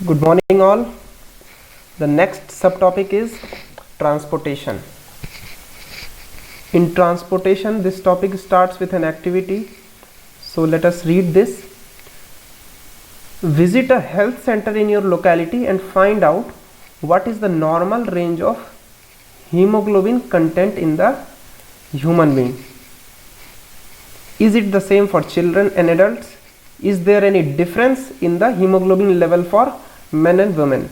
Good morning all. The next subtopic is transportation. In transportation, this topic starts with an activity. So let us read this. Visit a health center in your locality and find out what is the normal range of hemoglobin content in the human being. Is it the same for children and adults? Is there any difference in the hemoglobin level for men and women?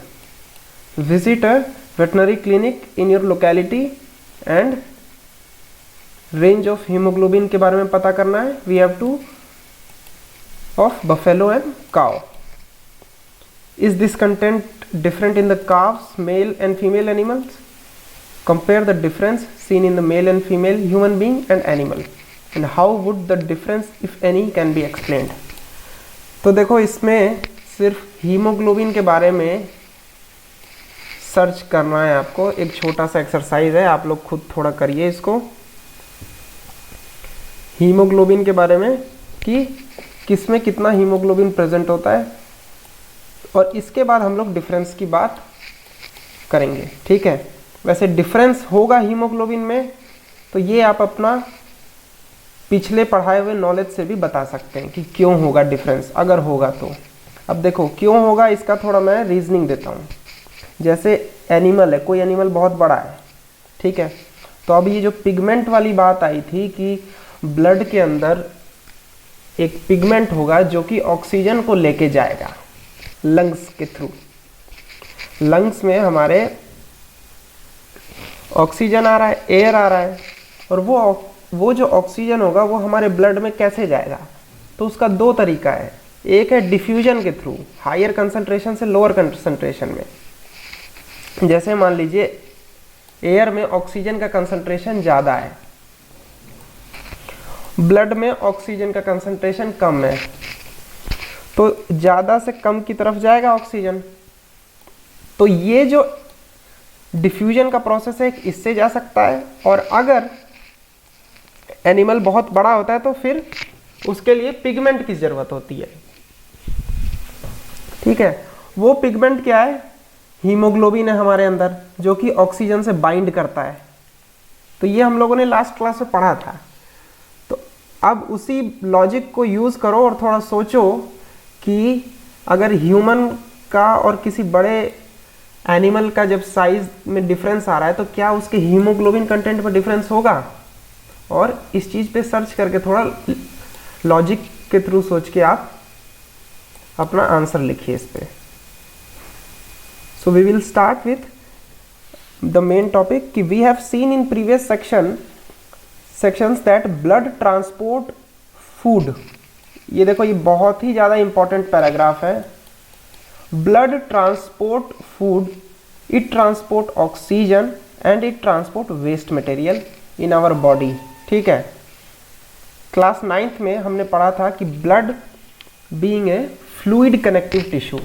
Visit a veterinary clinic in your locality and range of hemoglobin के बारे में पता करना है. We have to of buffalo and cow. Is this content different in the calves, male and female animals? Compare the difference seen in the male and female human being and animal. And how would the difference, if any, can be explained? तो देखो, इसमें सिर्फ haemoglobin के बारे में search करना है आपको. एक छोटा सा एक्सरसाइज है, आप लोग खुद थोड़ा करिए इसको. हीमोग्लोबिन के बारे में कि किसमें कितना हीमोग्लोबिन प्रेजेंट होता है, और इसके बाद हम लोग डिफरेंस की बात करेंगे. ठीक है, वैसे डिफरेंस होगा हीमोग्लोबिन में, तो ये आप अपना पिछले पढ़ाए हुए नॉलेज से भी बता सकते हैं कि क्यों होगा डिफरेंस, अगर होगा तो. अब देखो क्यों होगा, इसका थोड़ा मैं रीजनिंग देता हूँ. जैसे एनिमल है, कोई एनिमल बहुत बड़ा है, ठीक है, तो अब ये जो पिगमेंट वाली बात आई थी कि ब्लड के अंदर एक पिगमेंट होगा जो कि ऑक्सीजन को लेके जाएगा लंग्स के थ्रू. लंग्स में हमारे ऑक्सीजन आ रहा है, एयर आ रहा है, और वो जो ऑक्सीजन होगा वो हमारे ब्लड में कैसे जाएगा, तो उसका दो तरीका है. एक है डिफ्यूजन के थ्रू, हायर कंसंट्रेशन से लोअर कंसंट्रेशन में. जैसे मान लीजिए एयर में ऑक्सीजन का कंसंट्रेशन ज़्यादा है, ब्लड में ऑक्सीजन का कंसंट्रेशन कम है, तो ज़्यादा से कम की तरफ जाएगा ऑक्सीजन. तो ये जो डिफ्यूजन का प्रोसेस है इससे जा सकता है. और अगर एनिमल बहुत बड़ा होता है तो फिर उसके लिए पिगमेंट की ज़रूरत होती है. ठीक है, वो पिगमेंट क्या है? हीमोग्लोबिन है हमारे अंदर, जो कि ऑक्सीजन से बाइंड करता है. तो ये हम लोगों ने लास्ट क्लास में पढ़ा था. तो अब उसी लॉजिक को यूज़ करो और थोड़ा सोचो कि अगर ह्यूमन का और किसी बड़े एनिमल का जब साइज में डिफरेंस आ रहा है तो क्या उसके हीमोग्लोबिन कंटेंट पर डिफरेंस होगा. और इस चीज़ पे सर्च करके थोड़ा लॉजिक के थ्रू सोच के आप अपना आंसर लिखिए इस पे. So we will start with the main topic कि we have seen in previous sections that blood transport food. ये देखो, ये बहुत ही ज़्यादा इंपॉर्टेंट पैराग्राफ है. Blood transport food, it transport oxygen and it transport waste material in our body. ठीक है, क्लास 9th में हमने पढ़ा था कि blood being a fluid connective tissue.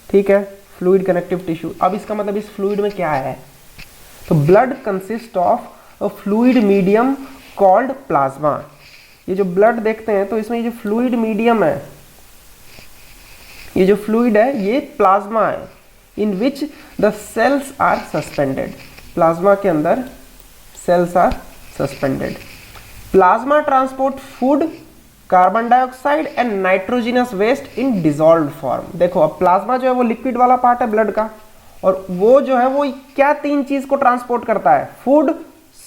ठीक है, फ्लूइड कनेक्टिव टिश्यू. अब इसका मतलब इस फ्लूइड में क्या है, तो blood consist of a fluid medium called plasma. ये जो ब्लड देखते हैं तो इसमें ये जो फ्लूइड मीडियम है, ये जो फ्लूइड है ये प्लाज्मा है, in which the cells are suspended. Plasma के अंदर cells are suspended. Plasma transport food, carbon dioxide and nitrogenous waste in dissolved form. देखो, अब प्लाज्मा जो है वो लिक्विड वाला पार्ट है ब्लड का, और वो जो है वो क्या तीन चीज को ट्रांसपोर्ट करता है? Food,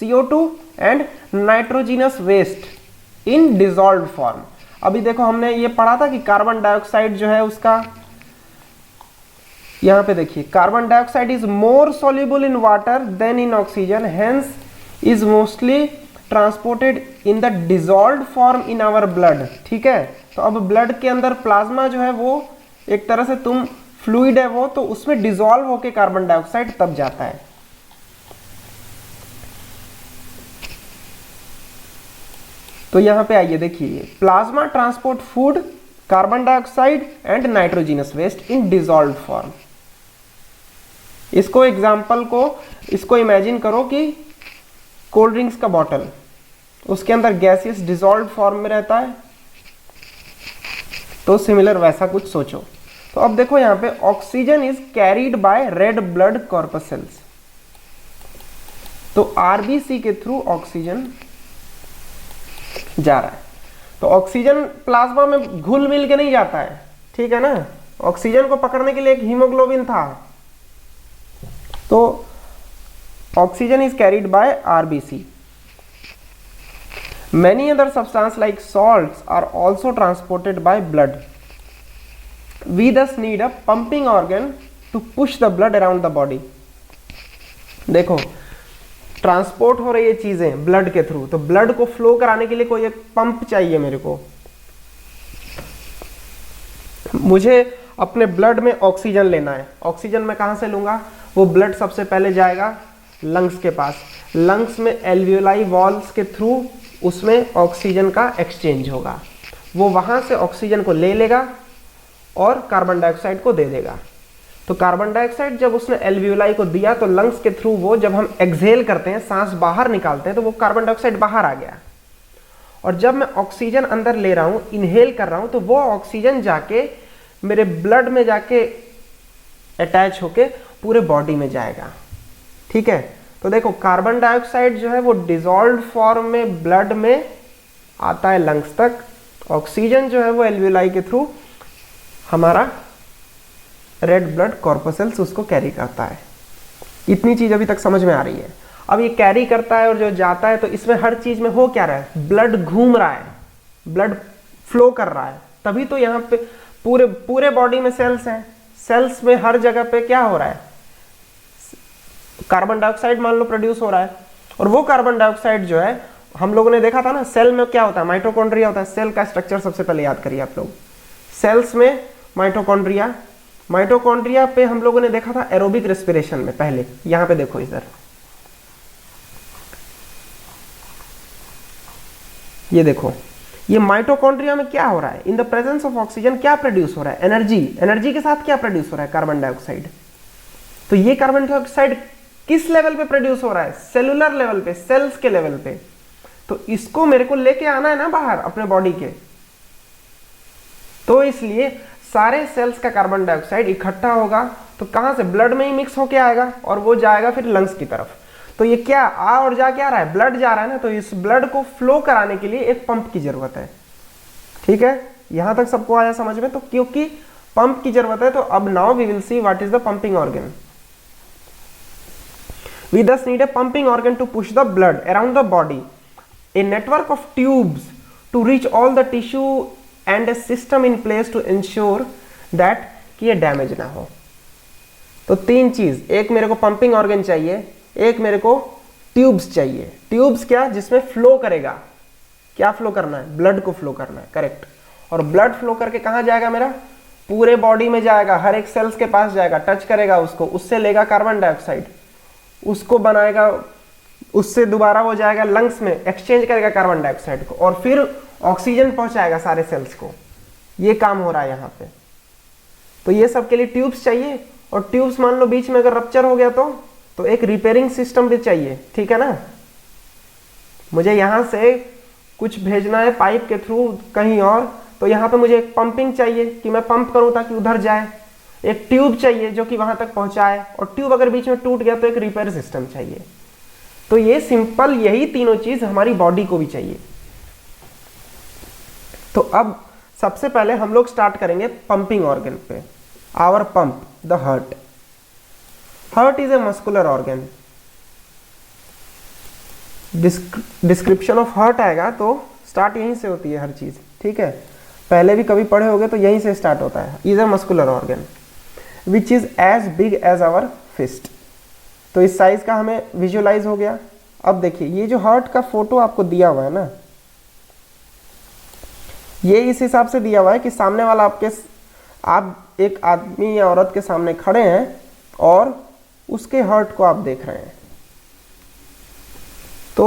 CO2 and nitrogenous waste in dissolved form. अभी देखो हमने ये पढ़ा था कि कार्बन डाइऑक्साइड जो है उसका, यहां पे देखिए, carbon dioxide is more soluble in water than in oxygen, hence is mostly transported in the dissolved form in our blood. ठीक है, तो अब ब्लड के अंदर प्लाज्मा जो है वो एक तरह से तुम फ्लूइड है वो, तो उसमें डिसॉल्व होके कार्बन डाइऑक्साइड तब जाता है. तो यहां पे आइए देखिए, plasma transport food, carbon dioxide and nitrogenous waste in dissolved form. इसको एग्जांपल को इसको इमेजिन करो कि कोल्ड ड्रिंक्स का बॉटल, उसके अंदर गैसियस डिसॉल्व्ड फॉर्म में रहता है, तो सिमिलर वैसा कुछ सोचो. तो अब देखो यहाँ पे oxygen is carried bye red blood corpuscles. तो आरबीसी के थ्रू ऑक्सीजन जा रहा है। तो ऑक्सीजन प्लाज्मा में घुल मिल के नहीं जाता है, ठीक है ना। ऑक्सीजन को पकड़ने के लिए एक हीमोग्लोबिन था। तो oxygen is carried bye RBC. Many other substances like salts are also transported by blood. We thus need a pumping organ to push the blood around the body. देखो ट्रांसपोर्ट हो रही है चीजें ब्लड के through, तो blood को flow कराने के लिए कोई एक पंप चाहिए मेरे को। मुझे अपने ब्लड में ऑक्सीजन लेना है। ऑक्सीजन मैं कहां से लूंगा? वो ब्लड सबसे पहले जाएगा लंग्स के पास। लंग्स में एल्वियोलाई वॉल्स के थ्रू उसमें ऑक्सीजन का एक्सचेंज होगा। वो वहां से ऑक्सीजन को ले लेगा और कार्बन डाइऑक्साइड को दे देगा। तो कार्बन डाइऑक्साइड जब उसने एल्वियोलाई को दिया तो लंग्स के थ्रू वो जब हम एक्सहेल करते हैं, सांस बाहर निकालते हैं, तो वो कार्बन डाइऑक्साइड बाहर आ गया। और जब मैं ऑक्सीजन अंदर ले रहा हूं, इनहेल कर रहा हूं, तो वो ऑक्सीजन जाके मेरे ब्लड में जाके अटैच होके पूरे बॉडी में जाएगा, ठीक है। तो देखो कार्बन डाइऑक्साइड जो है वो डिसॉल्व्ड फॉर्म में ब्लड में आता है लंग्स तक। ऑक्सीजन जो है वो एल्वियोलाई के थ्रू हमारा रेड ब्लड कॉर्पसेल्स उसको कैरी करता है। इतनी चीज अभी तक समझ में आ रही है। अब ये कैरी करता है और जो जाता है, तो इसमें हर चीज में हो क्या रहा है? ब्लड घूम रहा है, ब्लड फ्लो कर रहा है। तभी तो यहाँ पे पूरे बॉडी में सेल्स हैं। सेल्स में हर जगह पे क्या हो रहा है? कार्बन डाइऑक्साइड मान लो प्रोड्यूस हो रहा है। और वो कार्बन डाइऑक्साइड जो है, हम लोगों ने देखा था ना, सेल में क्या होता है? माइटोकॉन्ड्रिया होता है। सेल का स्ट्रक्चर सबसे पहले याद करिए आप लोग। सेल्स में माइटोकॉन्ड्रिया, माइटोकॉन्ड्रिया पे हम लोगों ने देखा था एरोबिक रेस्पिरेशन में। पहले यहां पे देखो इधर, ये देखो, ये माइटोकॉन्ड्रिया में क्या हो रहा है? In the presence of oxygen क्या प्रोड्यूस हो रहा है? एनर्जी। एनर्जी के साथ क्या प्रोड्यूस हो रहा है? Carbon dioxide. तो ये कार्बन डाइऑक्साइड किस लेवल पे प्रोड्यूस हो रहा है? सेलुलर लेवल पे, सेल्स के लेवल पे। तो इसको मेरे को लेके आना है ना बाहर अपने बॉडी के। तो इसलिए सारे सेल्स का कार्बन डाइऑक्साइड इकट्ठा होगा, तो कहां से? ब्लड में ही मिक्स होके आएगा और वो जाएगा फिर लंग्स की तरफ। तो ये क्या आ और जा क्या रहा है? ब्लड जा रहा है ना। तो इस ब्लड को फ्लो कराने के लिए एक पंप की जरूरत है, ठीक है। यहां तक सबको आया समझ में? तो क्योंकि पंप की जरूरत है, तो अब now we will see what is the pumping organ. We thus need a pumping organ to push the blood around the body, a network of tubes to reach all the tissue and a system in place to ensure that कि ये damage ना हो। तो तीन चीज, एक मेरे को पंपिंग ऑर्गन चाहिए, एक मेरे को ट्यूब्स चाहिए। ट्यूब्स क्या? जिसमें फ्लो करेगा। क्या फ्लो करना है? ब्लड को फ्लो करना है, करेक्ट। और ब्लड फ्लो करके कहाँ जाएगा मेरा? पूरे बॉडी में जाएगा, हर एक सेल्स के पास जाएगा, टच करेगा उसको, उससे लेगा कार्बन डाइऑक्साइड, उसको बनाएगा, उससे दोबारा वो जाएगा लंग्स में, एक्सचेंज करेगा कार्बन डाइऑक्साइड को, और फिर ऑक्सीजन पहुंचाएगा सारे सेल्स को। ये काम हो रहा है यहाँ पे। तो ये सब के लिए ट्यूब्स चाहिए। और ट्यूब्स मान लो बीच में अगर रप्चर हो गया तो एक रिपेयरिंग सिस्टम भी चाहिए, ठीक है ना। मुझे यहाँ से कुछ भेजना है पाइप के थ्रू कहीं और, तो यहाँ पे मुझे एक पंपिंग चाहिए कि मैं पंप करूँ ताकि उधर जाए। एक ट्यूब चाहिए जो कि वहां तक पहुंचाए, और ट्यूब अगर बीच में टूट गया तो एक रिपेयर सिस्टम चाहिए। तो ये सिंपल, यही तीनों चीज हमारी बॉडी को भी चाहिए। तो अब सबसे पहले हम लोग स्टार्ट करेंगे पंपिंग ऑर्गन पे। Our pump, the heart. Heart is a muscular organ. Description of heart आएगा तो स्टार्ट यहीं से होती है हर चीज, ठीक है। पहले भी कभी पढ़े होगे तो यहीं से स्टार्ट होता है। Is a muscular organ which is as big as our fist. तो इस साइज का हमें विजुअलाइज हो गया। अब देखिए ये जो हार्ट का फोटो आपको दिया हुआ है ना, ये इस हिसाब से दिया हुआ है कि सामने वाला आप एक आदमी या औरत के सामने खड़े हैं और उसके हार्ट को आप देख रहे हैं। तो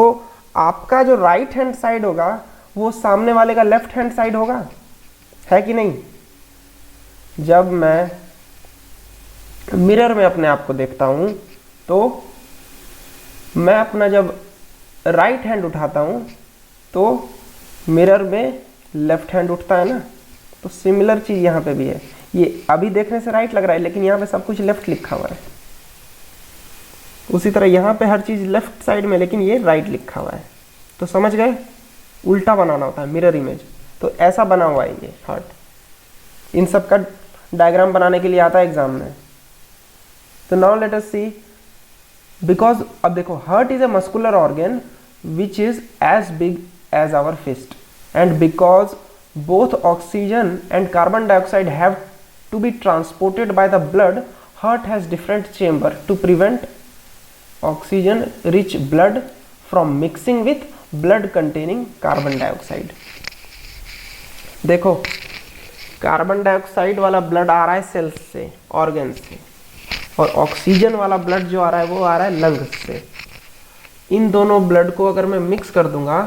आपका जो राइट हैंड साइड होगा वो सामने वाले का लेफ्ट हैंड साइड होगा, है कि नहीं? जब मैं मिरर में अपने आप को देखता हूं तो मैं अपना जब राइट हैंड उठाता हूं तो मिरर में लेफ्ट हैंड उठता है ना। तो सिमिलर चीज यहां पे भी है। ये अभी देखने से राइट लग रहा है लेकिन यहाँ पे सब कुछ लेफ्ट लिखा हुआ है। उसी तरह यहाँ पे हर चीज़ लेफ्ट साइड में लेकिन ये राइट लिखा हुआ है। तो समझ गए, उल्टा बनाना होता है मिरर इमेज। तो ऐसा बना हुआ है ये हार्ट। इन सब का डायग्राम बनाने के लिए आता है एग्जाम में। तो now let us see, because अब देखो heart is a muscular organ which is as big as our fist and because both oxygen and carbon dioxide have to be transported by the blood, heart has different chamber to prevent oxygen rich blood from mixing with blood containing carbon dioxide। देखो carbon dioxide वाला blood आ रहा है sales से, organ से, और oxygen वाला blood जो आ रहा है वो आ रहा है लंग्स से। इन दोनों ब्लड को अगर मैं मिक्स कर दूंगा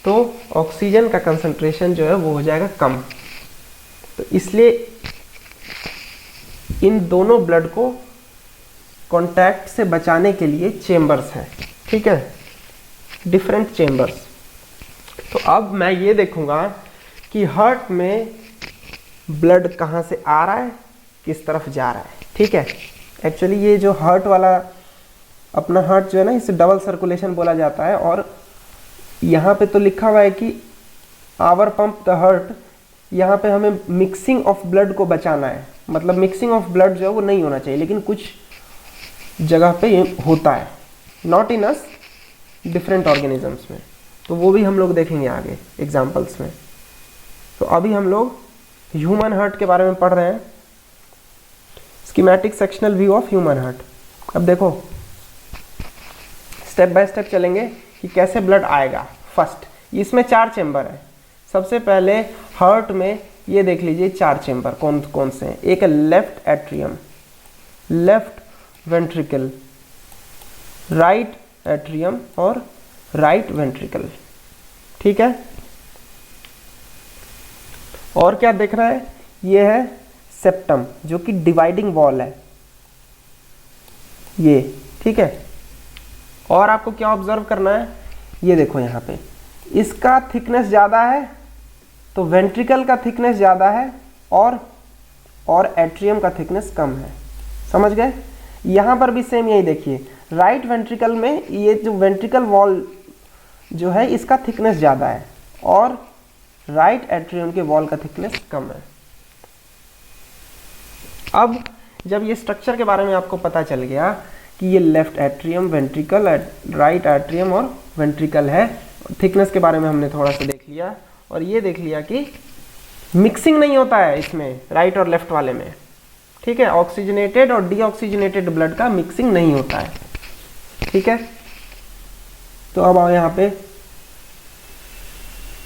तो ऑक्सीजन का कंसंट्रेशन जो है वो हो जाएगा कम। तो इसलिए इन दोनों ब्लड को कांटेक्ट से बचाने के लिए चेंबर्स हैं, ठीक है, डिफरेंट चेंबर्स। तो अब मैं ये देखूंगा कि हार्ट में ब्लड कहाँ से आ रहा है, किस तरफ जा रहा है, ठीक है। एक्चुअली ये जो हार्ट वाला अपना हार्ट जो है ना, इसे डबल सर्कुलेशन बोला जाता है। और यहाँ पे तो लिखा हुआ है कि आवर पंप द हार्ट, यहाँ पे हमें मिक्सिंग ऑफ ब्लड को बचाना है। मतलब मिक्सिंग ऑफ ब्लड जो है वो नहीं होना चाहिए, लेकिन कुछ जगह पे ये होता है, not in us, different organisms में। तो वो भी हम लोग देखेंगे आगे एग्जाम्पल्स में। तो अभी हम लोग ह्यूमन हार्ट के बारे में पढ़ रहे हैं, schematic sectional view of human heart. अब देखो स्टेप बाय स्टेप चलेंगे कि कैसे ब्लड आएगा। फर्स्ट, इसमें 4 चेंबर है। सबसे पहले हार्ट में ये देख लीजिए 4 चेंबर कौन कौन से हैं। एक है left atrium, left ventricle, right atrium और राइट वेंट्रिकल, ठीक है। और क्या देख रहा है, ये है सेप्टम जो कि डिवाइडिंग वॉल है ये, ठीक है। और आपको क्या ऑब्जर्व करना है, ये देखो यहाँ पे इसका थिकनेस ज़्यादा है तो वेंट्रिकल का थिकनेस ज़्यादा है और एट्रियम का थिकनेस कम है। समझ गए। यहाँ पर भी सेम यही देखिए, राइट वेंट्रिकल में ये जो वेंट्रिकल वॉल जो है इसका थिकनेस ज़्यादा है और राइट एट्रियम के वॉल का थिकनेस कम है। अब जब ये स्ट्रक्चर के बारे में आपको पता चल गया कि ये left atrium, ventricle, right atrium और वेंट्रिकल है, थिकनेस के बारे में हमने थोड़ा सा देख लिया और ये देख लिया कि मिक्सिंग नहीं होता है इसमें राइट और लेफ्ट वाले में, ठीक है। ऑक्सीजनेटेड और डीऑक्सीजनेटेड ब्लड का मिक्सिंग नहीं होता है, ठीक है। तो अब आओ यहाँ पे,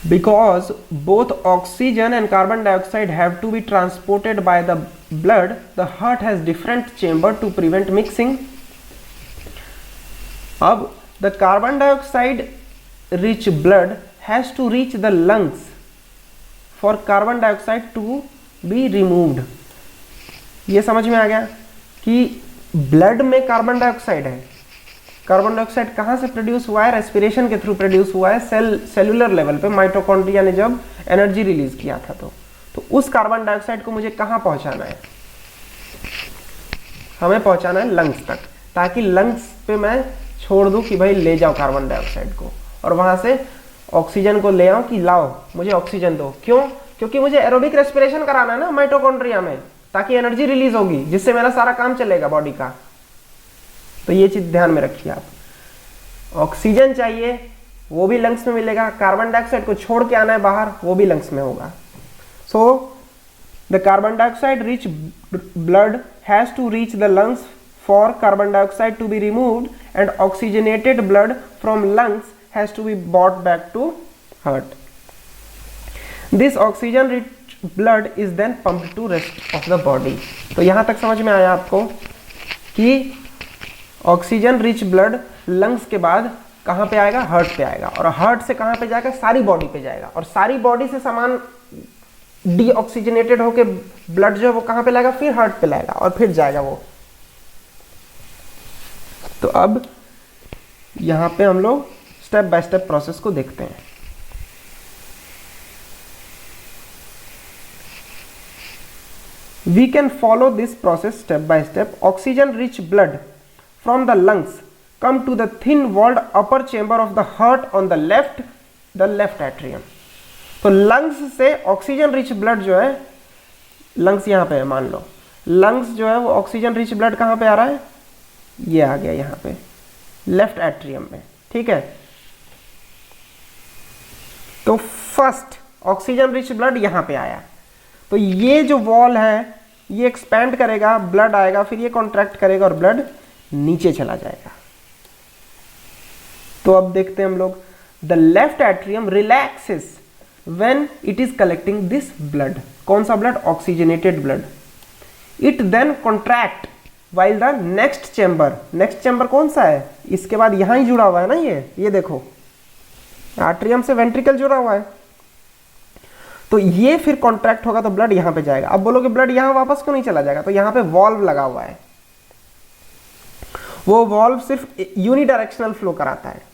because both oxygen and carbon dioxide have to be transported by the blood, the heart has different chamber to prevent mixing. अब the carbon dioxide rich blood has to reach the lungs for carbon dioxide to be removed। ये समझ में आ गया कि blood में carbon dioxide है। Carbon dioxide कहाँ से प्रोड्यूस हुआ है, रेस्पिरेशन के थ्रू प्रोड्यूस हुआ है सेलुलर लेवल पे, माइटोकॉन्ड्रिया ने जब एनर्जी रिलीज किया था। तो उस कार्बन डाइऑक्साइड को मुझे कहाँ पहुँचाना है, हमें पहुँचाना है लंग्स तक, ताकि लंग्स पे मैं छोड़ दूँ कि भाई ले जाओ कार्बन डाइऑक्साइड को, और वहाँ से ऑक्सीजन को ले आओ कि लाओ मुझे ऑक्सीजन दो। क्यों? क्योंकि मुझे एरोबिक रेस्पिरेशन कराना है ना माइटोकॉन्ड्रिया में, ताकि एनर्जी रिलीज होगी जिससे मेरा सारा काम चलेगा बॉडी का। तो ये चीज ध्यान में रखिए आप। ऑक्सीजन चाहिए वो भी लंग्स में मिलेगा, कार्बन डाइऑक्साइड को छोड़ के आना है बाहर वो भी लंग्स में होगा। So the carbon dioxide rich blood has to reach the lungs for carbon dioxide to be removed and oxygenated blood from lungs has to be bought back to heart. This oxygen rich blood is then pumped to rest of the body. तो यहां तक समझ में आया आपको कि oxygen rich blood lungs के बाद कहाँ पे आएगा, हार्ट पे आएगा, और हार्ट से कहाँ पे जाएगा, सारी बॉडी पे जाएगा, और सारी बॉडी से सामान डीऑक्सीजनेटेड होके ब्लड जो है वो कहाँ पे लाएगा, फिर हार्ट पे लाएगा और फिर जाएगा वो। तो अब यहाँ पे हम लोग स्टेप बाय स्टेप प्रोसेस को देखते हैं। We can follow this process step by step. Oxygen rich blood from the lungs come to the thin walled upper chamber of the heart on the left atrium. तो lungs से oxygen rich blood जो है, lungs यहाँ पे है, मान लो lungs जो है वो ऑक्सीजन रिच ब्लड कहाँ पे आ रहा है, ये आ गया यहाँ पे लेफ्ट एट्रियम में, ठीक है। तो फर्स्ट ऑक्सीजन रिच ब्लड यहाँ पे आया, तो ये जो वॉल है ये एक्सपैंड करेगा, ब्लड आएगा, फिर ये कॉन्ट्रैक्ट करेगा और ब्लड नीचे चला जाएगा। तो अब देखते हैं हम लोग, the left atrium relaxes when it is collecting this blood. कौन सा blood? Oxygenated blood. It then contract while the next chamber. Next chamber कौन सा है? इसके बाद यहां ही जुड़ा हुआ है ना, ये देखो आर्ट्रियम से वेंट्रिकल जुड़ा हुआ है, तो ये फिर कॉन्ट्रैक्ट होगा तो ब्लड यहां पे जाएगा। अब बोलोगे ब्लड यहां वापस क्यों नहीं चला जाएगा? तो यहां पे वॉल्व लगा हुआ है, वो वॉल्व सिर्फ यूनिडायरेक्शनल फ्लो कराता है,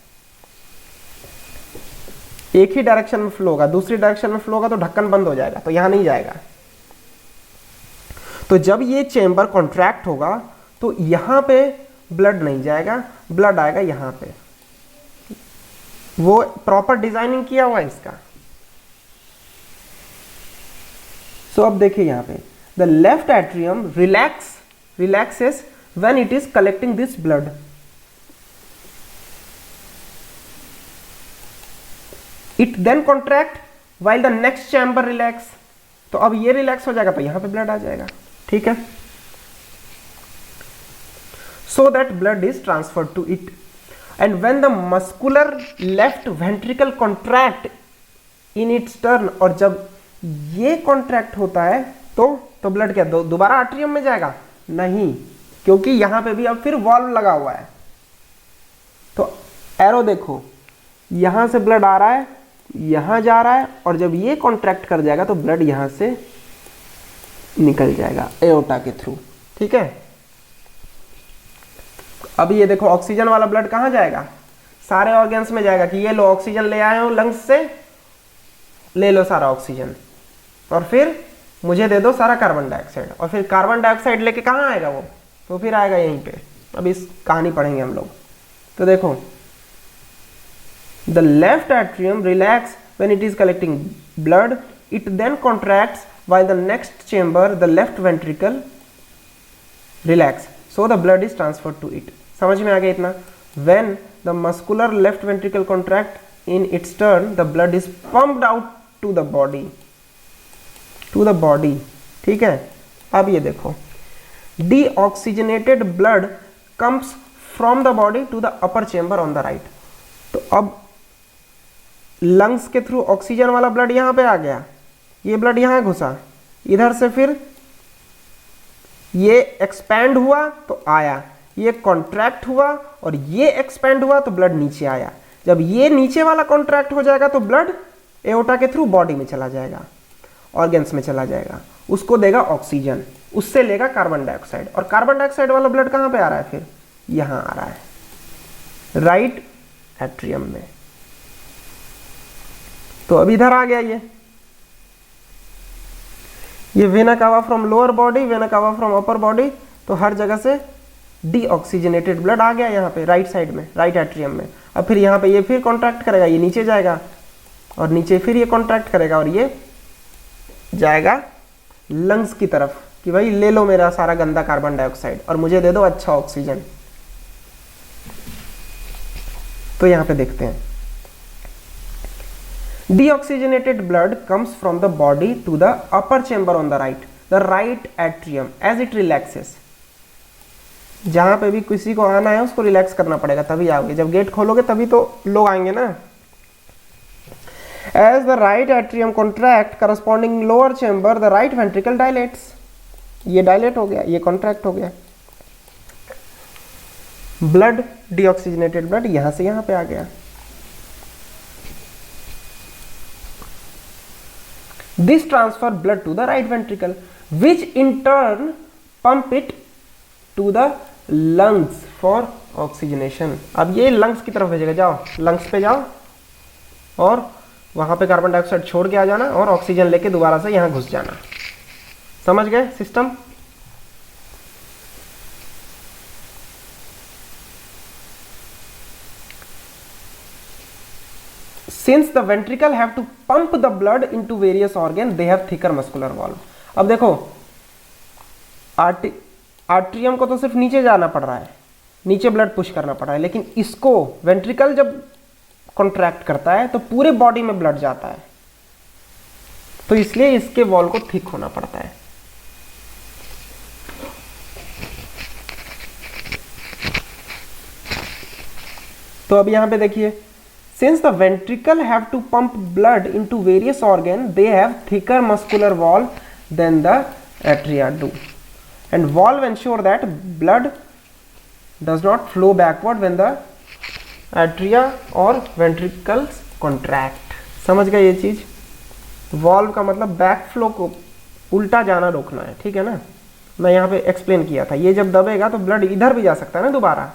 एक ही डायरेक्शन में फ्लो होगा, दूसरी डायरेक्शन में फ्लो होगा तो ढक्कन बंद हो जाएगा, तो यहां नहीं जाएगा। तो जब ये चेंबर कॉन्ट्रैक्ट होगा तो यहां पे ब्लड नहीं जाएगा, ब्लड आएगा यहां पे। वो प्रॉपर डिजाइनिंग किया हुआ है इसका। सो अब देखिए यहां पे, the left atrium relaxes when it is collecting this blood. It then contract while the next chamber relax. तो अब ये रिलैक्स हो जाएगा तो यहां पे ब्लड आ जाएगा, ठीक है। So that blood is transferred to it and when the muscular left ventricle contract in its turn, और जब ये कॉन्ट्रैक्ट होता है तो ब्लड क्या दोबारा आर्ट्रियम में जाएगा? नहीं, क्योंकि यहां पे भी अब फिर वॉल्व लगा हुआ है। तो एरो देखो, यहां से ब्लड आ रहा है, यहां जा रहा है, और जब ये कॉन्ट्रैक्ट कर जाएगा तो ब्लड यहां से निकल जाएगा एओर्टा के थ्रू, ठीक है। अब ये देखो ऑक्सीजन वाला ब्लड कहां जाएगा? सारे ऑर्गन्स में जाएगा कि ये लो ऑक्सीजन ले आए हो लंग्स से, ले लो सारा ऑक्सीजन, और फिर मुझे दे दो सारा कार्बन डाइऑक्साइड, और फिर कार्बन डाइऑक्साइड लेके कहां आएगा वो? तो फिर आएगा यहीं पे। अब इस कहानी पढ़ेंगे हम लोग। तो देखो, the left atrium relax when it is collecting blood, it then contracts while the next chamber, the left ventricle, relax, so the blood is transferred to it. समझ में आ गया इतना? When the muscular left ventricle contract in its turn, the blood is pumped out to the body, ठीक है। अब ये देखो, deoxygenated blood comes from the body to the upper chamber on the right. तो अब लंग्स के through oxygen वाला blood यहां पे आ गया, ये ब्लड यहां घुसा, इधर से फिर ये एक्सपैंड हुआ तो आया, ये कॉन्ट्रैक्ट हुआ और ये एक्सपैंड हुआ तो ब्लड नीचे आया। जब ये नीचे वाला कॉन्ट्रैक्ट हो जाएगा तो ब्लड एओर्टा के थ्रू बॉडी में चला जाएगा, ऑर्गन्स में चला जाएगा, उसको देगा ऑक्सीजन, उससे लेगा कार्बन डाइऑक्साइड, और कार्बन डाइऑक्साइड वाला ब्लड कहां पे आ रहा है? फिर यहां आ रहा है राइट एट्रियम में। तो अब इधर आ गया ये vena cava from lower body, vena cava from upper body, तो हर जगह से डीऑक्सीजनेटेड ब्लड आ गया यहाँ पे राइट साइड में, राइट एट्रियम में। अब फिर यहाँ पे ये फिर कॉन्ट्रैक्ट करेगा, ये नीचे जाएगा, और नीचे फिर ये कॉन्ट्रैक्ट करेगा और ये जाएगा लंग्स की तरफ कि भाई ले लो मेरा सारा गंदा कार्बन डाइऑक्साइड और मुझे दे दो अच्छा ऑक्सीजन। तो यहाँ पे देखते हैं, deoxygenated blood comes from the body to the upper chamber on the right atrium as it relaxes. जहां पे भी किसी को आना है उसको रिलैक्स करना पड़ेगा तभी आओगे, जब गेट खोलोगे तभी तो लोग आएंगे ना। As the right atrium contract corresponding lower chamber, the right ventricle dilates. ये डायलेट हो गया, ये कॉन्ट्रैक्ट हो गया, ब्लड डीऑक्सीजनेटेड ब्लड यहां से यहां पे आ गया। This transfer blood to the right ventricle, which in turn pump it to the lungs for oxygenation. अब ये lungs की तरफ भेजेगा, जाओ lungs पे जाओ और वहां पे कार्बन डाइऑक्साइड छोड़ के आ जाना और ऑक्सीजन लेके दोबारा से यहाँ घुस जाना। समझ गए system? Since the ventricle have to pump the blood into various organ, they have thicker muscular wall. अब देखो आर्ट्रियम को तो सिर्फ नीचे जाना पड़ रहा है, नीचे ब्लड पुश करना पड़ रहा है, लेकिन इसको वेंट्रिकल जब कॉन्ट्रैक्ट करता है तो पूरे बॉडी में ब्लड जाता है, तो इसलिए इसके वॉल को थिक होना पड़ता है। तो अब यहां पे देखिए, since the ventricle have to pump blood into various organ, they have thicker muscular wall than the atria do, and valve ensure that blood does not flow backward when the atria or ventricles contract। समझ गए ये चीज? Valve का मतलब back flow को उल्टा जाना रोकना है, ठीक है ना। मैं यहाँ पे एक्सप्लेन किया था, ये जब दबेगा तो ब्लड इधर भी जा सकता है ना दोबारा,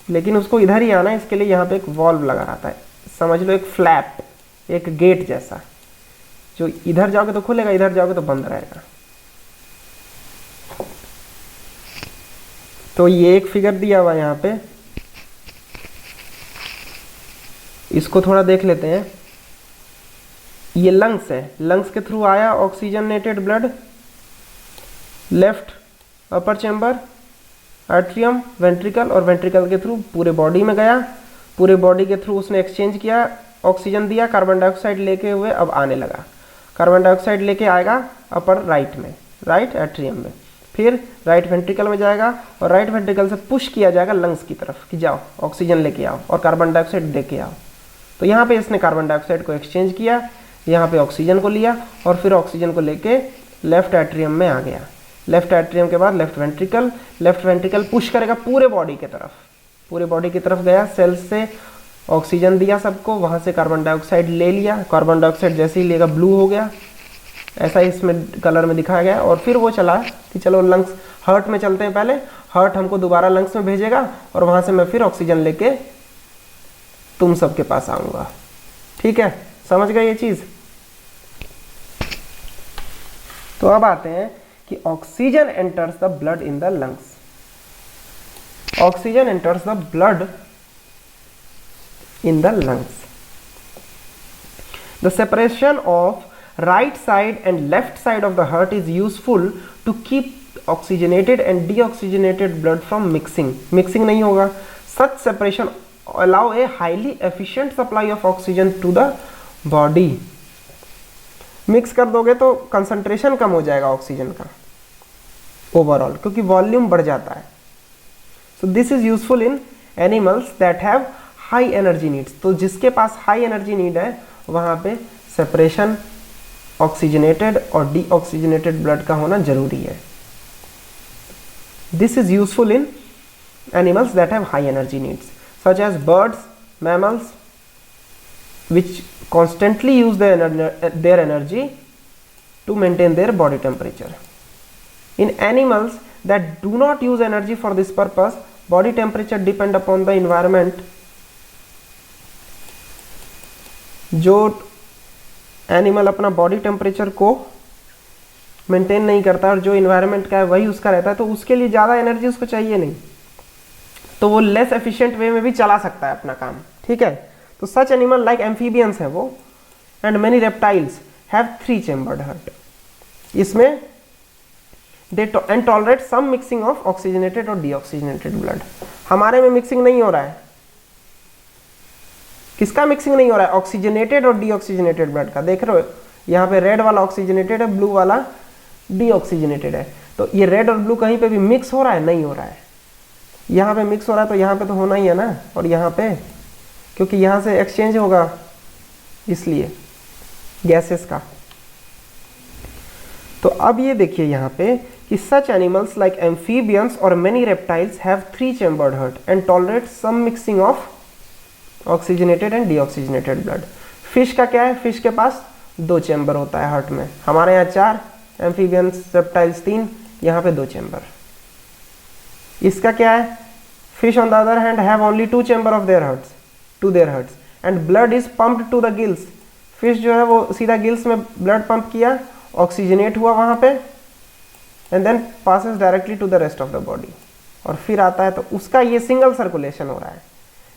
लेकिन उसको इधर ही आना है, इसके लिए यहाँ पे एक वॉल्व लगा रहता है, समझ लो एक फ्लैप, एक गेट जैसा, जो इधर जाओगे तो खुलेगा, इधर जाओगे तो बंद रहेगा। तो ये एक फिगर दिया हुआ यहाँ पे, इसको थोड़ा देख लेते हैं। ये लंग्स है, लंग्स के थ्रू आया oxygenated blood, left upper chamber, atrium, ventricle, और वेंट्रिकल के थ्रू पूरे बॉडी में गया, पूरे बॉडी के थ्रू उसने एक्सचेंज किया, ऑक्सीजन दिया, कार्बन डाइऑक्साइड लेके हुए अब आने लगा, कार्बन डाइऑक्साइड लेके आएगा अपर राइट में, राइट एट्रियम में, फिर राइट वेंट्रिकल में जाएगा, और राइट वेंट्रिकल से पुश किया जाएगा लंग्स की तरफ कि जाओ ऑक्सीजन लेके आओ और कार्बन डाइऑक्साइड दे के आओ। तो यहाँ पे इसने कार्बन डाइऑक्साइड को एक्सचेंज किया, यहाँ पे ऑक्सीजन को लिया, और फिर ऑक्सीजन को लेके लेफ्ट एट्रियम में आ गया। लेफ्ट एट्रियम के बाद लेफ्ट वेंट्रिकल पुश करेगा पूरे बॉडी की तरफ, पूरे बॉडी की तरफ गया, सेल्स से ऑक्सीजन दिया सबको, वहाँ से कार्बन डाइऑक्साइड ले लिया, कार्बन डाइऑक्साइड जैसे ही लेगा ब्लू हो गया, ऐसा इसमें कलर में दिखाया गया, और फिर वो चला कि चलो लंग्स, हार्ट में चलते हैं पहले, हार्ट हमको दोबारा लंग्स में भेजेगा, और वहाँ से मैं फिर ऑक्सीजन लेके तुम सबके पास आऊँगा। ठीक है, समझ गए ये चीज़? तो अब आते हैं कि oxygen enters the blood in the lungs. Oxygen enters the blood in the lungs. The separation of right side and left side of the heart is useful to keep oxygenated and deoxygenated blood from mixing. Mixing नहीं होगा. Such separation allow a highly efficient supply of oxygen to the body. Mix कर दोगे तो concentration कम हो जाएगा oxygen का overall, क्योंकि volume बढ़ जाता है. So this is useful in animals that have high energy needs. तो जिसके पास हाई एनर्जी नीड है वहाँ पे सेपरेशन ऑक्सीजनेटेड और डीऑक्सीजनेटेड ब्लड का होना जरूरी है. This is useful in animals that have high energy needs such as birds, mammals which constantly use their energy to maintain their body temperature. In animals that do not use energy for this purpose, body temperature depend upon the environment. जो animal अपना body temperature को maintain नहीं करता और जो environment का है वही उसका रहता है, तो उसके लिए ज़्यादा एनर्जी उसको चाहिए नहीं, तो वो लेस एफिशिएंट वे में भी चला सकता है अपना काम. ठीक है, तो सच एनिमल लाइक एम्फीबियंस है वो, and many reptiles have 3 chambered heart. इसमें they and tolerate some mixing of oxygenated और डीऑक्सीजनेटेड ब्लड. हमारे में मिक्सिंग नहीं हो रहा है. किसका मिक्सिंग नहीं हो रहा है? ऑक्सीजनेटेड और डीऑक्सीजनेटेड ब्लड का. देख रहे हो यहाँ पे रेड वाला ऑक्सीजनेटेड है, ब्लू वाला डीऑक्सीजनेटेड है. तो ये रेड और ब्लू कहीं पे भी मिक्स हो रहा है? नहीं हो रहा है. यहाँ पे मिक्स हो रहा है तो यहाँ पे तो होना ही है ना, और यहाँ पे क्योंकि यहाँ से एक्सचेंज होगा इसलिए गैसेस का. तो अब ये देखिए यहाँ पे कि सच एनिमल्स लाइक एम्फीबियंस और many reptiles have 3 chambered heart and tolerate some mixing of oxygenated and deoxygenated blood. Fish का क्या है? फिश के पास 2 चैम्बर होता है हार्ट में. हमारे यहाँ 4, एम्फीबियंस रेप्टाइल्स 3, यहाँ पे 2 चैम्बर. इसका क्या है? Fish on the other hand have only 2 chamber of their hearts, two their hearts, and blood is pumped to the gills. Fish जो है वो सीधा गिल्स में ब्लड पंप किया ऑक्सीजनेट हुआ वहाँ पे and then passes directly to the rest of the body, और फिर आता है तो उसका ये सिंगल सर्कुलेशन हो रहा है।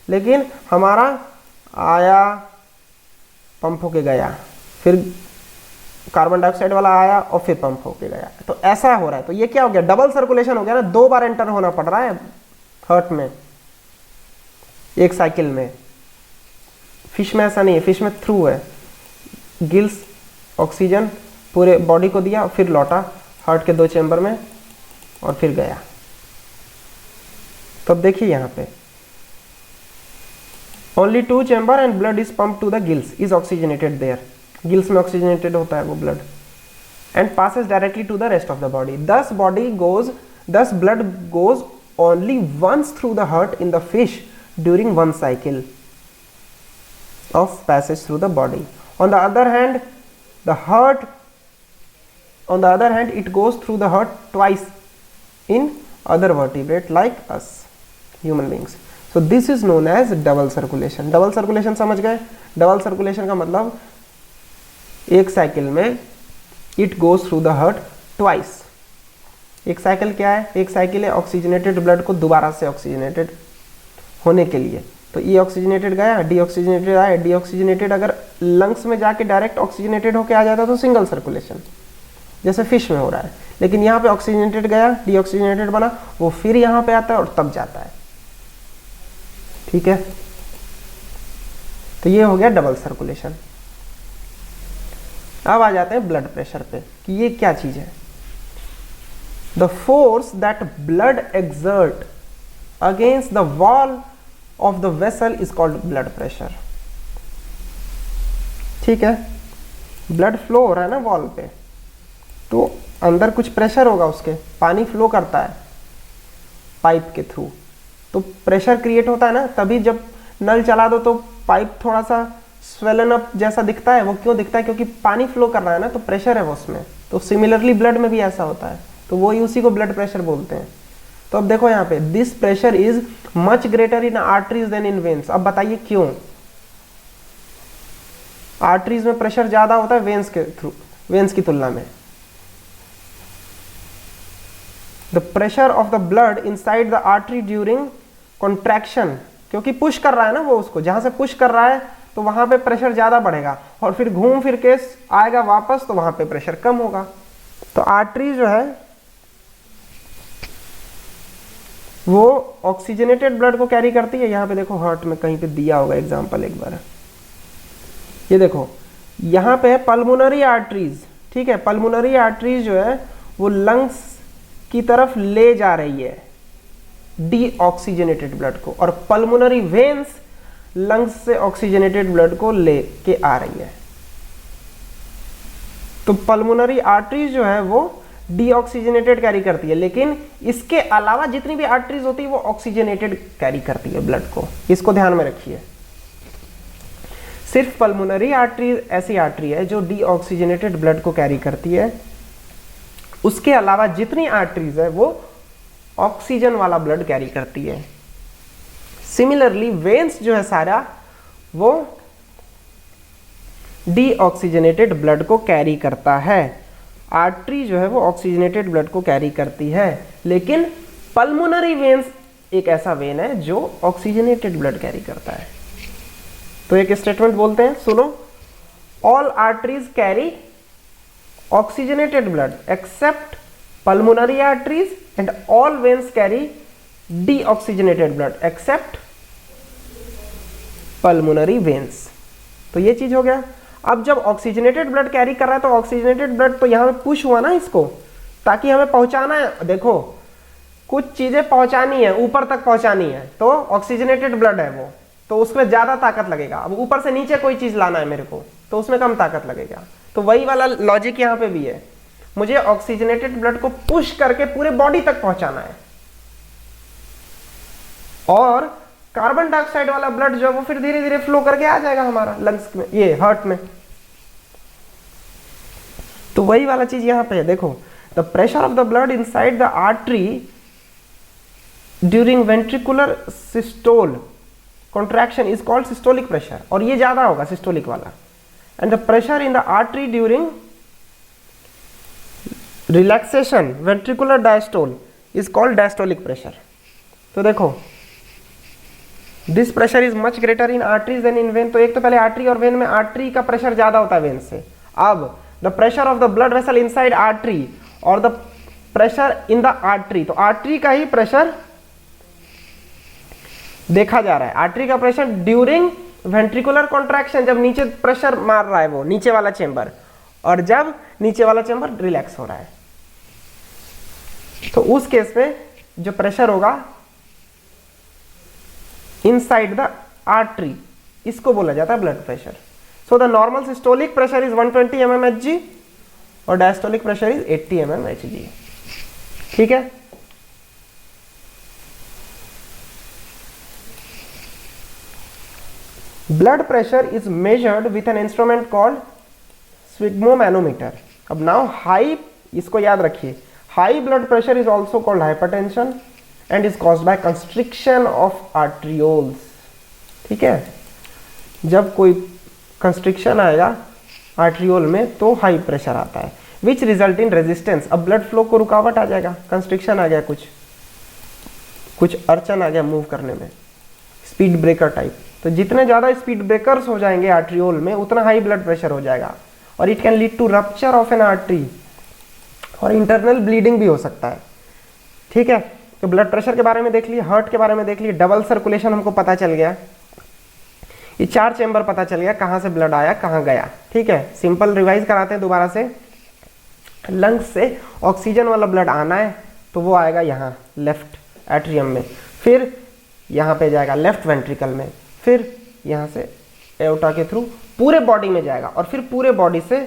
लेकिन हमारा आया, पंप होके गया, फिर कार्बन डाइऑक्साइड वाला आया और फिर पंप होके गया, तो ऐसा हो रहा है। तो ये क्या हो गया, डबल सर्कुलेशन हो गया ना, 2 बार एंटर होना पड़ रहा है हार्ट में एक साइकिल में। फिश में ऐसा नहीं है, फिश में थ्रू है, गिल्स ऑक्सीजन पूरे बॉडी को दिया, फिर लौटा हार्ट के 2 चैम्बर में और फिर गया। तो अब देखिए यहाँ पे only 2 chamber and blood is pump to the gills is oxygenated there, gills में ऑक्सीजनेटेड होता है वो blood, and passes directly to the rest of the body. Thus blood goes only once through the heart in the fish during one cycle of passage through the body. On the other hand, it goes through the heart twice in other vertebrate like us, human beings. So this is known as double circulation. Double circulation समझ गए? Double circulation का मतलब एक cycle में it goes through the heart twice. एक cycle क्या है, एक साइकिल है ऑक्सीजनेटेड ब्लड को दोबारा से ऑक्सीजनेटेड होने के लिए। तो ई ऑक्सीजनेटेड गया, डीऑक्सीजनेटेड आया, डीऑक्सीजनेटेड अगर लंग्स में जाके डायरेक्ट ऑक्सीजनेटेड होके आ जाता तो सिंगल सर्कुलेशन, जैसे फिश में हो रहा है। लेकिन यहाँ पे ऑक्सीजनेटेड गया, डीऑक्सीजनेटेड बना, वो फिर यहाँ पे आता है और तब जाता है। ठीक है, तो ये हो गया डबल सर्कुलेशन। अब आ जाते हैं ब्लड प्रेशर पे कि ये क्या चीज है। The force that blood exert against the wall of the vessel is called blood pressure. ठीक है, ब्लड फ्लो हो रहा है ना वॉल पे, तो अंदर कुछ प्रेशर होगा, उसके पानी फ्लो करता है पाइप के थ्रू, तो प्रेशर क्रिएट होता है ना। तभी जब नल चला दो तो पाइप थोड़ा सा स्वेलन अप जैसा दिखता है। वो क्यों दिखता है, क्योंकि पानी फ्लो कर रहा है ना, तो प्रेशर है वो उसमें। तो सिमिलरली ब्लड में भी ऐसा होता है, तो वही उसी को ब्लड प्रेशर बोलते हैं। तो अब देखो यहाँ पे this pressure is much greater in arteries than in veins. अब बताइए क्यों आर्टरीज में प्रेशर ज्यादा होता है वेन्स के थ्रू, वेन्स की तुलना में। The pressure of the blood inside the artery during contraction, क्योंकि पुश कर रहा है ना वो उसको, जहां से पुश कर रहा है तो वहां पे प्रेशर ज्यादा बढ़ेगा, और फिर घूम फिर के आएगा वापस तो वहां पे प्रेशर कम होगा। तो आर्टरी जो है वो ऑक्सीजनेटेड ब्लड को कैरी करती है। यहाँ पे देखो हार्ट में कहीं पे दिया होगा एग्जांपल एक बार, ये देखो यहाँ पे है पल्मोनरी आर्टरीज। ठीक है, पल्मोनरी आर्टरीज जो है वो लंग्स की तरफ ले जा रही है डीऑक्सीजनेटेड ब्लड को, और पल्मोनरी वेन्स लंग्स से ऑक्सीजनेटेड ब्लड को लेके आ रही है। तो पल्मोनरी आर्टरीज जो है वो डीऑक्सीजनेटेड कैरी करती है, लेकिन इसके अलावा जितनी भी आर्टरीज होती है वो ऑक्सीजनेटेड कैरी करती है ब्लड को। इसको ध्यान में रखिए, सिर्फ पल्मोनरी आर्टरी ऐसी आर्टरी है जो डीऑक्सीजनेटेड ब्लड को कैरी करती है। उसके अलावा जितनी आर्टरीज है वो ऑक्सीजन वाला ब्लड कैरी करती है। सिमिलरली वेन्स जो है सारा वो डीऑक्सीजनेटेड ब्लड को कैरी करता है। आर्टरी जो है वो ऑक्सीजनेटेड ब्लड को कैरी करती है, लेकिन पल्मोनरी वेन्स एक ऐसा वेन है जो ऑक्सीजनेटेड ब्लड कैरी करता है। तो एक स्टेटमेंट बोलते हैं, सुनो, all arteries carry oxygenated blood accept pulmonary arteries and all veins carry deoxygenated blood accept pulmonary veins. तो ये चीज हो गया। अब जब ऑक्सीजनेटेड ब्लड कैरी कर रहा है तो ऑक्सीजनेटेड ब्लड तो यहां पे पुश हुआ ना इसको, ताकि हमें पहुंचाना है। देखो कुछ चीजें पहुंचानी है, ऊपर तक पहुंचानी है, तो ऑक्सीजनेटेड ब्लड है वो, तो उसमें ज्यादा ताकत लगेगा। अब ऊपर से नीचे कोई चीज लाना है मेरे को, तो उसमें कम ताकत लगेगा। तो वही वाला लॉजिक यहाँ पे भी है, मुझे ऑक्सीजनेटेड ब्लड को पुश करके पूरे बॉडी तक पहुंचाना है, और कार्बन डाइऑक्साइड वाला ब्लड जो है वो फिर धीरे धीरे फ्लो करके आ जाएगा हमारा लंग्स में, ये हार्ट में। तो वही वाला चीज यहां पे है। देखो, the pressure of the blood inside the artery during ventricular systole contraction is called systolic pressure, और ये ज्यादा होगा सिस्टोलिक वाला। And the pressure in the artery during relaxation ventricular diastole is called diastolic pressure. तो देखो this pressure is much greater in arteries than in vein. तो एक तो पहले आर्टरी और वेन में आर्टरी का प्रेशर ज्यादा होता है वेन से। अब the pressure of the blood vessel inside artery और the pressure in the artery, तो आर्टरी का ही प्रेशर देखा जा रहा है। आर्टरी का प्रेशर ड्यूरिंग वेंट्रिकुलर कॉन्ट्रैक्शन, जब नीचे प्रेशर मार रहा है वो नीचे वाला चेंबर, और जब नीचे वाला चेंबर रिलैक्स हो रहा है, तो उस केस में जो प्रेशर होगा इनसाइड द आर्टरी, इसको बोला जाता है blood pressure. So the normal systolic pressure is 120 mmHg और डायस्टोलिक प्रेशर इज 80 mmHg। ठीक है, blood pressure is measured with an instrument called sphygmomanometer. अब नाउ हाई, इसको याद रखिए, high blood pressure is also called hypertension and is caused by constriction of arterioles. ठीक है, जब कोई कंस्ट्रिक्शन आएगा आर्ट्रियोल में तो हाई प्रेशर आता है, विच रिजल्ट इन रेजिस्टेंस। अब ब्लड फ्लो को रुकावट आ जाएगा, कंस्ट्रिक्शन आ गया, कुछ अड़चन आ गया मूव करने में, स्पीड ब्रेकर टाइप। तो जितने ज़्यादा स्पीड ब्रेकर्स हो जाएंगे आर्ट्रियोल में उतना हाई ब्लड प्रेशर हो जाएगा, और it can lead to rupture of an artery और इंटरनल ब्लीडिंग भी हो सकता है। ठीक है, तो ब्लड प्रेशर के बारे में देख लिए, हार्ट के बारे में देख लिए, डबल सर्कुलेशन हमको पता चल गया, ये 4 चेंबर पता चल गया, कहाँ से ब्लड आया कहाँ गया। ठीक है, सिंपल रिवाइज कराते हैं दोबारा से। लंग्स से ऑक्सीजन वाला ब्लड आना है तो वो आएगा यहाँ लेफ्ट एट्रियम में, फिर यहाँ पे जाएगा लेफ्ट वेंट्रिकल में, फिर यहाँ से एओर्टा के थ्रू पूरे बॉडी में जाएगा, और फिर पूरे बॉडी से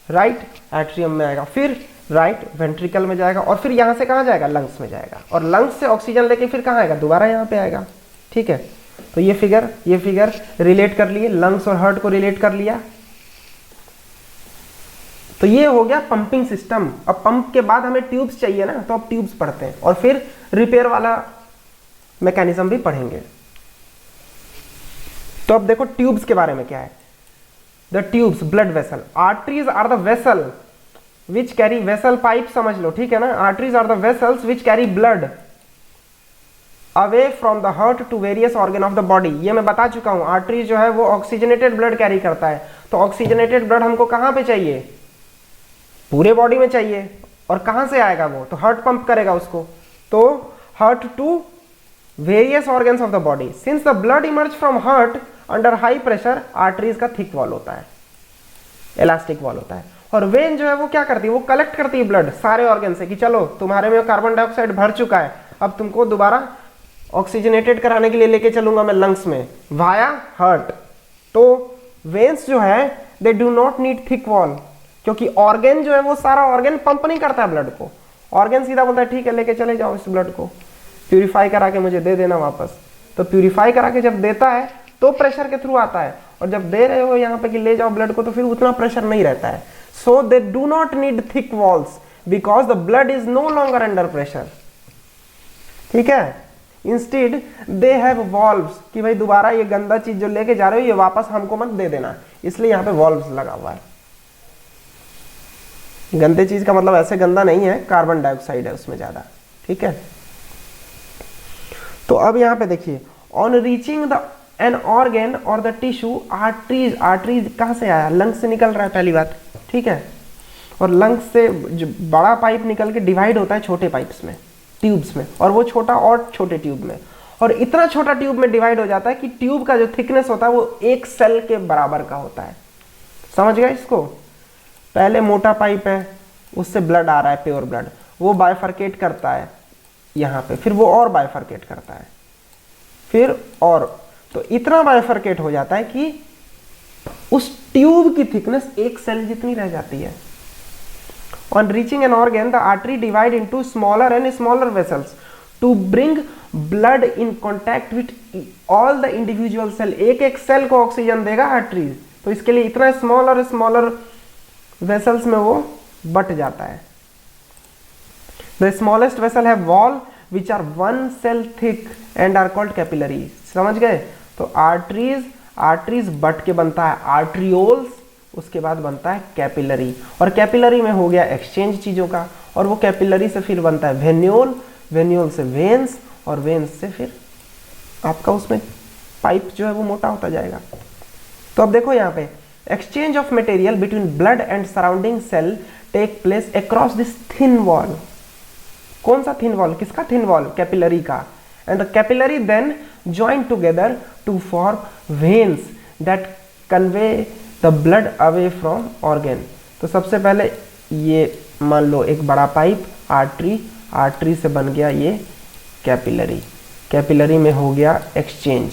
राइट एट्रियम में आएगा, फिर राइट वेंट्रिकल में जाएगा, और फिर यहाँ से कहाँ जाएगा, लंग्स में जाएगा, और लंग्स से ऑक्सीजन लेके फिर कहाँ आएगा, दोबारा यहाँ पे आएगा। ठीक है, तो ये फिगर रिलेट कर लिए, लंग्स और हार्ट को रिलेट कर लिया। तो ये हो गया पंपिंग सिस्टम। अब पंप के बाद हमें ट्यूब्स चाहिए ना, तो अब ट्यूब्स पढ़ते हैं और फिर रिपेयर वाला मैकेनिज्म भी पढ़ेंगे। तो अब देखो ट्यूब्स के बारे में क्या है। The tubes, blood vessel, arteries are the vessel which carry, vessel pipe समझ लो, ठीक है ना। Arteries are the vessels which carry blood away from the heart to various organ of the body. ये मैं बता चुका हूं, आर्टरीज जो है वो ऑक्सीजनेटेड ब्लड कैरी करता है, तो ऑक्सीजनेटेड ब्लड हमको कहां पे चाहिए, पूरे बॉडी में चाहिए, और कहां से आएगा वो, तो हार्ट पंप करेगा उसको, तो heart to various organs of the body. Since the blood emerge from heart under high pressure, arteries का थिक वॉल होता है, इलास्टिक वॉल होता है, और वेन जो है वो क्या करती है, वो कलेक्ट करती है ब्लड सारे ऑर्गन से कि चलो तुम्हारे में कार्बन डाइऑक्साइड भर चुका है, अब तुमको दोबारा ऑक्सीजनेटेड कराने के लिए लेके चलूंगा मैं लंग्स में वाया हार्ट। तो वेन्स जो है दे do not need thick wall, क्योंकि ऑर्गन जो है वो सारा ऑर्गन पंप नहीं करता है ब्लड को, ऑर्गन सीधा बोलता है ठीक है लेके चले जाओ इस ब्लड को, प्यूरिफाई करा के मुझे दे देना वापस। तो प्यूरिफाई करा के जब देता है तो प्रेशर के थ्रू आता है, और जब दे रहे हो यहाँ पे कि ले जाओ ब्लड को तो फिर उतना प्रेशर नहीं रहता है। So they do not need thick walls because the blood is no longer under pressure. ठीक है, इंस्टेड दे हैव वॉल्व्स कि भाई दोबारा ये गंदा चीज जो लेके जा रहे हो ये वापस हमको मत दे देना, इसलिए यहाँ पे वॉल्व्स लगा हुआ है। गंदे चीज का मतलब ऐसे गंदा नहीं है, कार्बन डाइऑक्साइड है उसमें ज्यादा। ठीक है, तो अब यहाँ पे देखिए, on reaching the an organ और द टिश्यू, आर्टरीज, आर्टरीज कहाँ से आया, लंग्स से निकल रहा है पहली बात। ठीक है, और लंग्स से जो बड़ा पाइप निकल के डिवाइड होता है छोटे पाइप्स में, ट्यूब्स में, और वो छोटा और छोटे ट्यूब में, और इतना छोटा ट्यूब में डिवाइड हो जाता है कि ट्यूब का जो थिकनेस होता है वो एक सेल के बराबर का होता है। समझ गए इसको। पहले मोटा पाइप है उससे ब्लड आ रहा है, प्योर ब्लड, वो बाइफरकेट करता है यहाँ पे, फिर वो और बाइफरकेट करता है, फिर और, तो इतना बाइफरकेट हो जाता है कि उस ट्यूब की थिकनेस एक सेल जितनी रह जाती है। On reaching an organ, the artery divide into smaller and smaller vessels to bring blood in contact with all the individual cell। एक एक सेल को ऑक्सीजन देगा आर्टरी, तो इसके लिए इतना स्मॉल और स्मॉलर वेसल्स में वो बट जाता है। The smallest vessel have wall which are 1 cell thick and are called capillary। समझ गए। तो आर्टरीज बट के बनता है, आर्ट्रियोल्स उसके बाद बनता है कैपिलरी, और कैपिलरी में हो गया एक्सचेंज चीज़ों का, और वो कैपिलरी से फिर बनता है वेन्यूल, वेन्यूल से वेन्स, और वेन्स से फिर आपका उसमें पाइप जो है वो मोटा होता जाएगा। तो अब देखो यहाँ पे exchange of material between blood and surrounding cell take place across this thin wall. कौन सा थिन वॉल? किसका थिन वॉल? कैपिलरी का। And the capillary then join together to form veins that convey the blood away from organ. तो सबसे पहले ये मान लो एक बड़ा पाइप आर्टरी, आर्टरी से बन गया ये कैपिलरी, कैपिलरी में हो गया एक्सचेंज,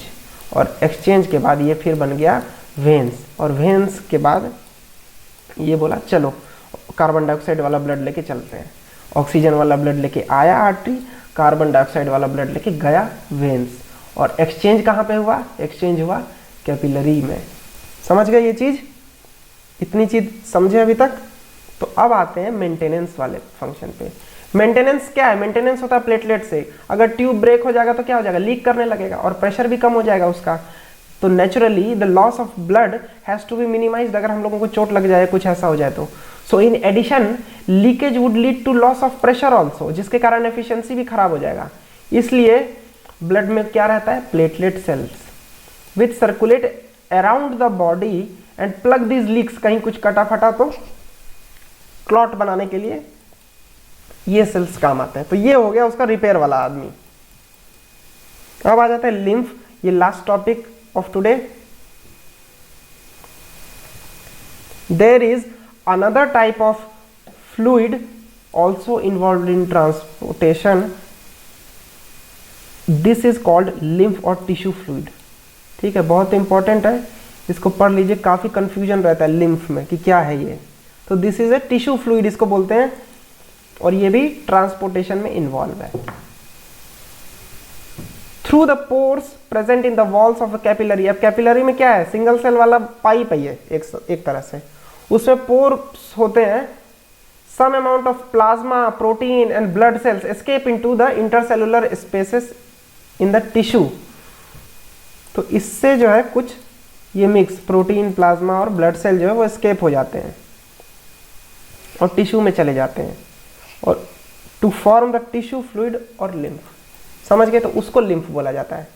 और एक्सचेंज के बाद ये फिर बन गया वेन्स, और वेन्स के बाद ये बोला चलो कार्बन डाइऑक्साइड वाला ब्लड लेके चलते हैं। ऑक्सीजन वाला ब्लड लेके आया आर्टरी, कार्बन डाइऑक्साइड वाला ब्लड लेके गया वेन्स, और एक्सचेंज कहाँ पे हुआ? एक्सचेंज हुआ कैपिलरी में। समझ गए ये चीज़? इतनी चीज़ समझे अभी तक? तो अब आते हैं मेंटेनेंस वाले फंक्शन पे। मेंटेनेंस क्या है? मेंटेनेंस होता है प्लेटलेट से। अगर ट्यूब ब्रेक हो जाएगा तो क्या हो जाएगा? लीक करने लगेगा और प्रेशर भी कम हो जाएगा उसका। तो naturally the loss of blood has to be minimized. अगर हम लोगों को चोट लग जाए, कुछ ऐसा हो जाए तो। So in addition leakage would lead to loss of pressure also, जिसके कारण एफिशिएंसी भी खराब हो जाएगा। इसलिए ब्लड में क्या रहता है? Platelet cells which circulate around the body and plug these leaks. कहीं कुछ कटा फटा तो क्लॉट बनाने के लिए ये सेल्स काम आते हैं। तो ये हो गया उसका रिपेयर वाला आदमी। अब आ जाता है लिम्फ, ये last topic of today. There is another type of fluid also involve in transportation, this is called lymph और टिश्यू फ्लूइड। ठीक है, बहुत इंपॉर्टेंट है, इसको पढ़ लीजिए। काफी कंफ्यूजन रहता है लिम्फ में कि क्या है ये। तो this is a tissue fluid इसको बोलते हैं, और ये भी ट्रांसपोर्टेशन में इन्वॉल्व है। Through the pores present in the walls of capillary. अब कैपिलरी में क्या है? सिंगल सेल वाला पाइप है ये एक तरह से। उसमें पोर्स होते हैं। Some amount of plasma, protein and blood cells escape into the intercellular spaces in the tissue. तो इससे जो है कुछ ये मिक्स प्रोटीन, प्लाज्मा और ब्लड सेल जो है वो एस्केप हो जाते हैं और टिश्यू में चले जाते हैं, और to form the tissue fluid और लिम्फ। समझ गए? तो उसको लिम्फ बोला जाता है।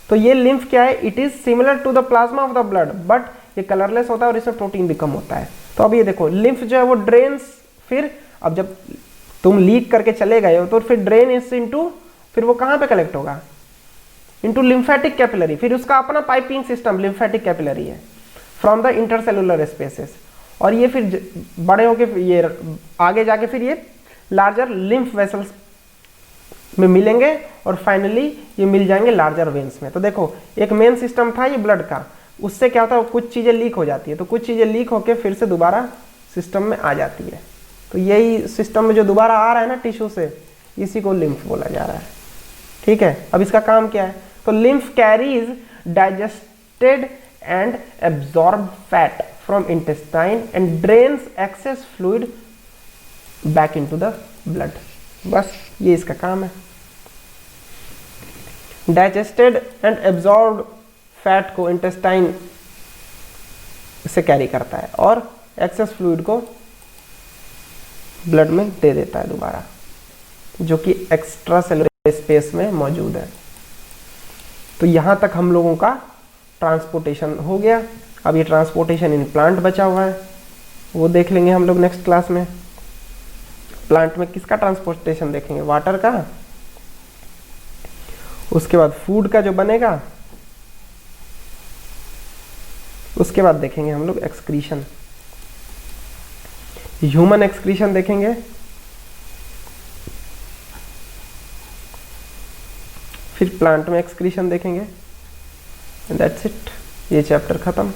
तो ये लिम्फ क्या है? It is similar to the plasma of the blood, but ये कलरलेस होता है और इसमें प्रोटीन भी कम होता है। तो अब ये देखो लिम्फ जो है वो ड्रेन्स, फिर अब जब तुम लीक करके चले गए हो तो फिर ड्रेन इज इनटू, फिर वो कहाँ पे कलेक्ट होगा? Into lymphatic capillary. फिर उसका अपना पाइपिंग सिस्टम लिम्फेटिक कैपिलरी है फ्रॉम द इंटरसेलुलर स्पेसेस, और ये फिर बड़े होके ये आगे जाके फिर ये लार्जर लिम्फ वेसल्स में मिलेंगे, और फाइनली ये मिल जाएंगे लार्जर वेन्स में। तो देखो एक मेन सिस्टम था ये ब्लड का, उससे क्या होता है? कुछ चीज़ें लीक हो जाती है, तो कुछ चीज़ें लीक होकर फिर से दोबारा सिस्टम में आ जाती है। तो यही सिस्टम में जो दोबारा आ रहा है ना टिश्यू से, इसी को लिम्फ बोला जा रहा है। ठीक है, अब इसका काम क्या है? तो lymph carries digested and absorb fat from intestine and drains access fluid back into the blood. बस ये इसका काम है। डाइजेस्टेड एंड एब्जॉर्ब्ड फैट को इंटेस्टाइन से कैरी करता है और एक्सेस फ्लूइड को ब्लड में दे देता है दोबारा, जो कि एक्स्ट्रा सेलुलर स्पेस में मौजूद है। तो यहां तक हम लोगों का ट्रांसपोर्टेशन हो गया। अब ये ट्रांसपोर्टेशन इन प्लांट बचा हुआ है, वो देख लेंगे हम लोग नेक्स्ट क्लास में। प्लांट में किसका ट्रांसपोर्टेशन देखेंगे? वाटर का। उसके बाद फूड का जो बनेगा, उसके बाद देखेंगे हम लोग एक्सक्रीशन, ह्यूमन एक्सक्रीशन देखेंगे, फिर प्लांट में एक्सक्रीशन देखेंगे। दैट्स इट, ये चैप्टर खत्म।